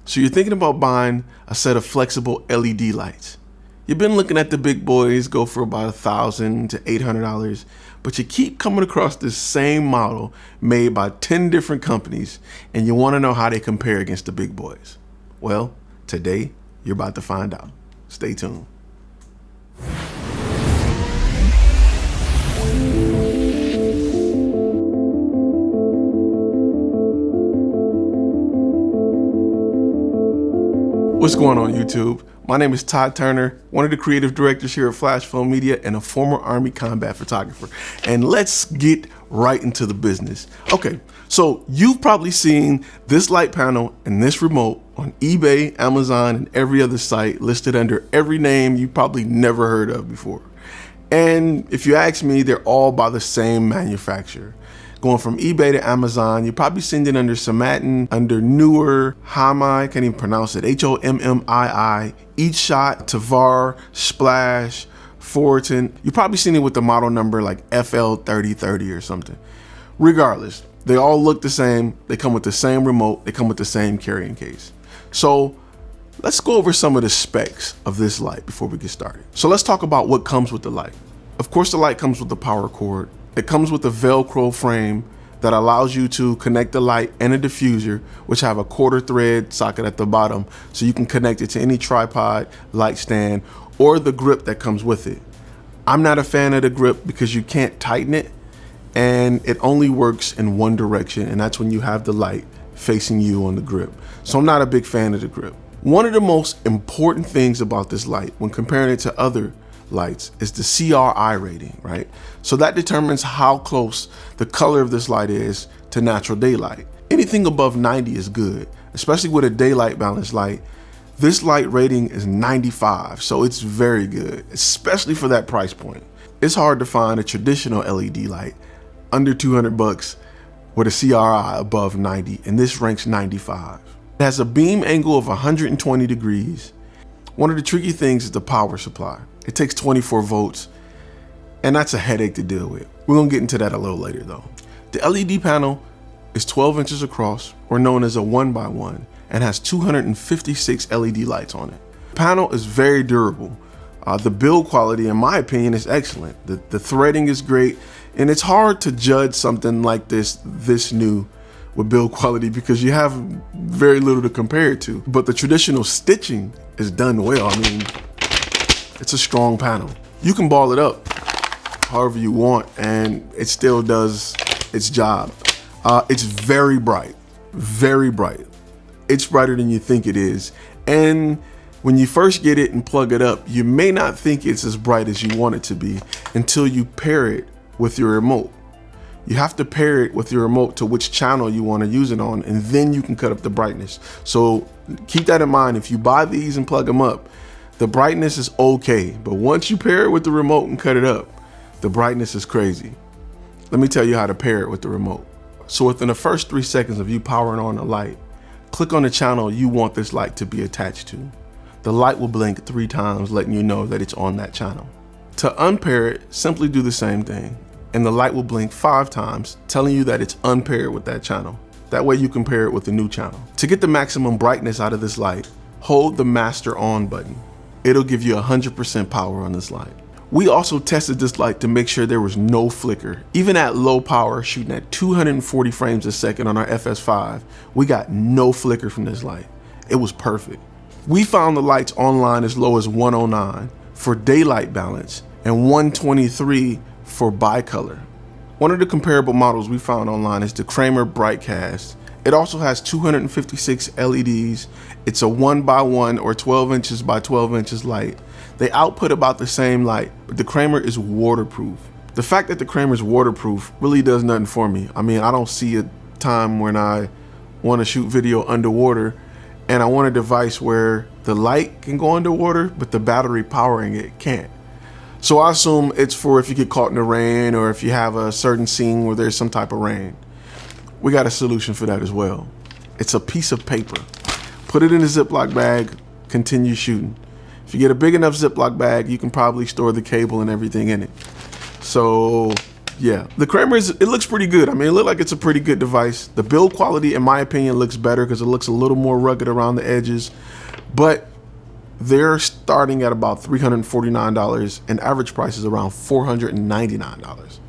So you're thinking about buying a set of flexible LED lights. You've been looking at the big boys go for about $1,000 to $800, but you keep coming across this same model made by 10 different companies, and you want to know how they compare against the big boys. Well, today you're about to find out. Stay tuned. What's going on, YouTube? My name is Todd Turner, one of the creative directors here at Flash Film Media and a former Army combat photographer. And let's get right into the business. Okay, so you've probably seen this light panel and this remote on eBay, Amazon, and every other site listed under every name you probably never heard of before. And if you ask me, they're all by the same manufacturer. Going from eBay to Amazon, you're probably seeing it under Somatin, under Newer, Homii, can't even pronounce it, Hommii, Each Shot, Tavar, Splash, Fortin. You're probably seeing it with the model number like FL3030 or something. Regardless, they all look the same. They come with the same remote. They come with the same carrying case. So let's go over some of the specs of this light before we get started. So let's talk about what comes with the light. Of course, the light comes with the power cord. It comes with a Velcro frame that allows you to connect the light and a diffuser, which have a quarter thread socket at the bottom, so you can connect it to any tripod, light stand, or the grip that comes with it. I'm not a fan of the grip because you can't tighten it, and it only works in one direction, and that's when you have the light facing you on the grip. So I'm not a big fan of the grip. One of the most important things about this light when comparing it to other lights is the Cri rating, right? So that determines how close the color of this light is to natural daylight. Anything above 90 is good, especially with a daylight balanced light. This light rating is 95, so it's very good, especially for that price point. It's hard to find a traditional LED light under 200 bucks with a Cri above 90, and this ranks 95. It has a beam angle of 120 degrees. One of the tricky things is the power supply. It takes 24 volts, and that's a headache to deal with. We're gonna get into that a little later though. The LED panel is 12 inches across, or known as a 1x1, and has 256 LED lights on it. The panel is very durable. The build quality, in my opinion, is excellent. The threading is great, and it's hard to judge something like this new with build quality because you have very little to compare it to. But the traditional stitching is done well. I mean, it's a strong panel. You can ball it up however you want and it still does its job. It's very bright, very bright. It's brighter than you think it is. And when you first get it and plug it up, you may not think it's as bright as you want it to be until you pair it with your remote. You have to pair it with your remote to which channel you want to use it on, and then you can cut up the brightness. So keep that in mind. If you buy these and plug them up, the brightness is okay, but once you pair it with the remote and cut it up, the brightness is crazy. Let me tell you how to pair it with the remote. So within the first 3 seconds of you powering on the light, click on the channel you want this light to be attached to. The light will blink 3 times, letting you know that it's on that channel. To unpair it, simply do the same thing, and the light will blink 5 times, telling you that it's unpaired with that channel. That way you can pair it with the new channel. To get the maximum brightness out of this light, hold the master on button. It'll give you 100% power on this light. We also tested this light to make sure there was no flicker. Even at low power, shooting at 240 frames a second on our FS5, we got no flicker from this light. It was perfect. We found the lights online as low as 109 for daylight balance and 123 for bicolor. One of the comparable models we found online is the Kramer Brightcast. It also has 256 LEDs. It's a 1x1 or 12 inches by 12 inches light. They output about the same light, but the Kramer is waterproof. The fact that the Kramer is waterproof really does nothing for me. I mean, I don't see a time when I want to shoot video underwater and I want a device where the light can go underwater, but the battery powering it can't. So I assume it's for if you get caught in the rain or if you have a certain scene where there's some type of rain. We got a solution for that as well. It's a piece of paper. Put it in a Ziploc bag, continue shooting. If you get a big enough Ziploc bag, you can probably store the cable and everything in it. So Yeah, the Kramer it looks pretty good. I mean, it looks like it's a pretty good device. The build quality, in my opinion, looks better because it looks a little more rugged around the edges. But they're starting at about $349, and average price is around $499.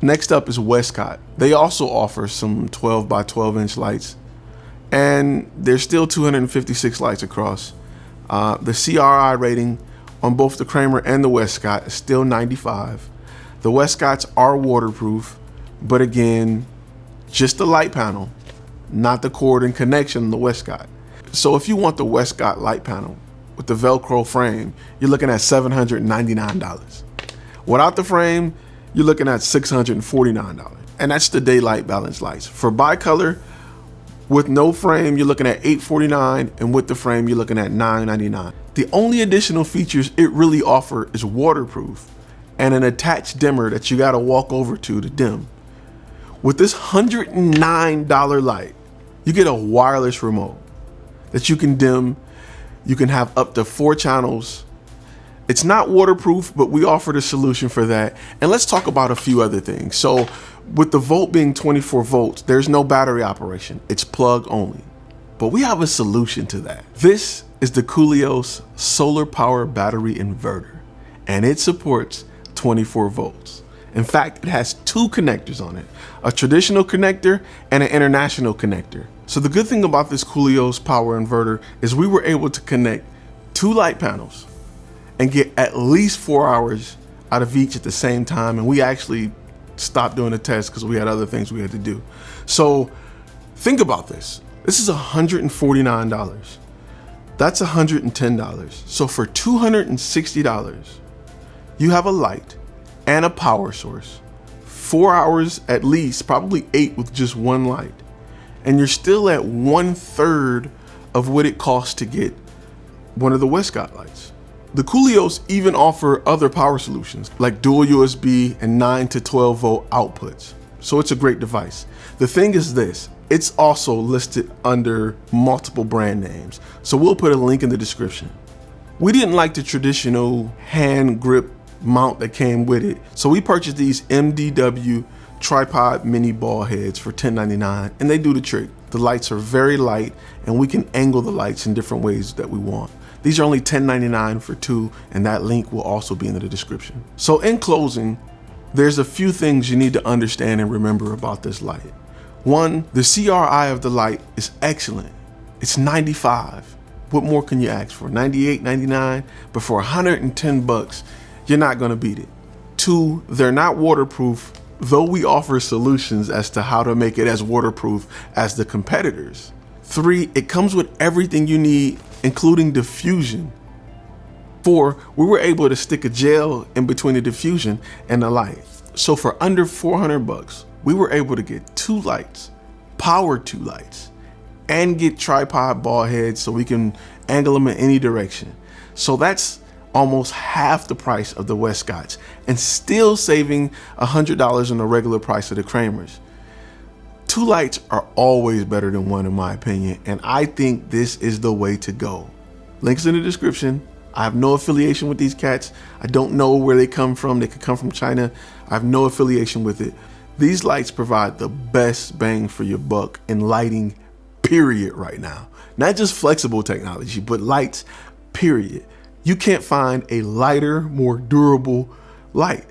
Next up is Westcott. They also offer some 12 by 12 inch lights, and there's still 256 lights across. The CRI rating on both the Kramer and the Westcott is still 95. The Westcotts are waterproof, but again, just the light panel, not the cord and connection on the Westcott. So if you want the Westcott light panel with the Velcro frame, you're looking at $799. Without the frame, you're looking at $649. And that's the daylight balance lights. For bicolor, with no frame, you're looking at $849, and with the frame, you're looking at $999. The only additional features it really offers is waterproof and an attached dimmer that you gotta walk over to dim. With this $109 light, you get a wireless remote that you can dim. You can have up to 4 channels. It's not waterproof, but we offered a solution for that. And let's talk about a few other things. So with the volt being 24 volts, there's no battery operation. It's plug only. But we have a solution to that. This is the Coolio's solar power battery inverter, and it supports 24 volts. In fact, it has 2 connectors on it, a traditional connector and an international connector. So the good thing about this Coolio's power inverter is we were able to connect 2 light panels and get at least 4 hours out of each at the same time. And we actually stopped doing the test because we had other things we had to do. So think about this. This is $149. That's $110. So for $260, you have a light and a power source, 4 hours at least, probably 8 with just one light. And you're still at 1/3 of what it costs to get one of the Westcott lights. The Coolios even offer other power solutions like dual USB and 9 to 12 volt outputs. So it's a great device. The thing is this, it's also listed under multiple brand names. So we'll put a link in the description. We didn't like the traditional hand grip mount that came with it. So we purchased these MDW tripod mini ball heads for $10.99, and they do the trick. The lights are very light, and we can angle the lights in different ways that we want. These are only $10.99 for 2, and that link will also be in the description. So in closing, there's a few things you need to understand and remember about this light. 1, the CRI of the light is excellent. It's 95. What more can you ask for? 98, 99, but for $110, you're not gonna beat it. 2, they're not waterproof, though we offer solutions as to how to make it as waterproof as the competitors. 3, it comes with everything you need, including diffusion. 4, we were able to stick a gel in between the diffusion and the light. So for under $400, we were able to get 2 lights, power 2 lights, and get tripod ball heads so we can angle them in any direction. So that's almost half the price of the Westcotts and still saving $100 on the regular price of the Kramers. 2 lights are always better than 1 in my opinion, and I think this is the way to go. Links in the description. I have no affiliation with these cats. I don't know where they come from. They could come from China. I have no affiliation with it. These lights provide the best bang for your buck in lighting, period, right now. Not just flexible technology, but lights, period. You can't find a lighter, more durable light.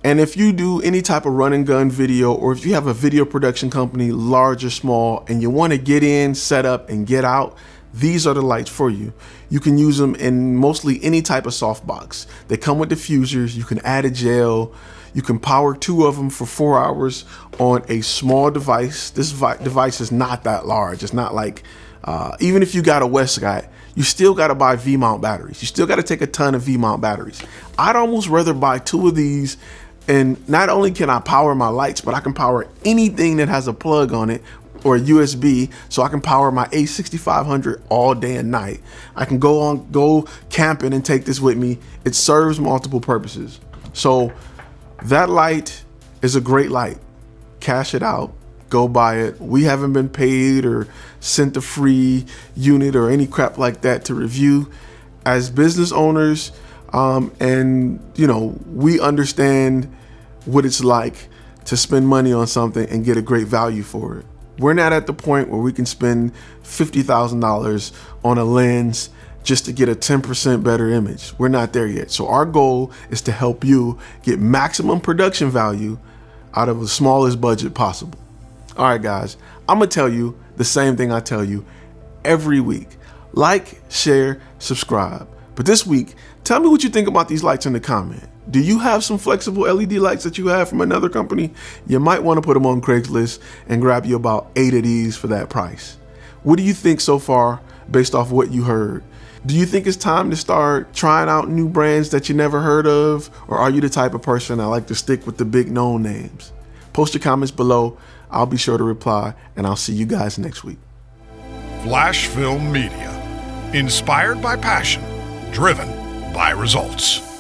And if you do any type of run and gun video, or if you have a video production company, large or small, and you want to get in, set up, and get out, these are the lights for you. You can use them in mostly any type of softbox. They come with diffusers. You can add a gel. You can power 2 of them for 4 hours on a small device. This device is not that large. It's not like, even if you got a Westcott, you still got to buy V-mount batteries. You still got to take a ton of V-mount batteries. I'd almost rather buy 2 of these, and not only can I power my lights, but I can power anything that has a plug on it or a USB, so I can power my A6500 all day and night. I can go camping and take this with me. It serves multiple purposes. So that light is a great light. Cash it out. Go buy it. We haven't been paid or sent a free unit or any crap like that to review. As business owners, and you know, we understand what it's like to spend money on something and get a great value for it. We're not at the point where we can spend $50,000 on a lens just to get a 10% better image. We're not there yet. So our goal is to help you get maximum production value out of the smallest budget possible. All right, guys, I'm gonna tell you the same thing I tell you every week. Like, share, subscribe. But this week, tell me what you think about these lights in the comment. Do you have some flexible LED lights that you have from another company? You might want to put them on Craigslist and grab you about 8 of these for that price. What do you think so far based off what you heard? Do you think it's time to start trying out new brands that you never heard of? Or are you the type of person that like to stick with the big known names? Post your comments below. I'll be sure to reply, and I'll see you guys next week. Flash Film Media. Inspired by passion. Driven by results.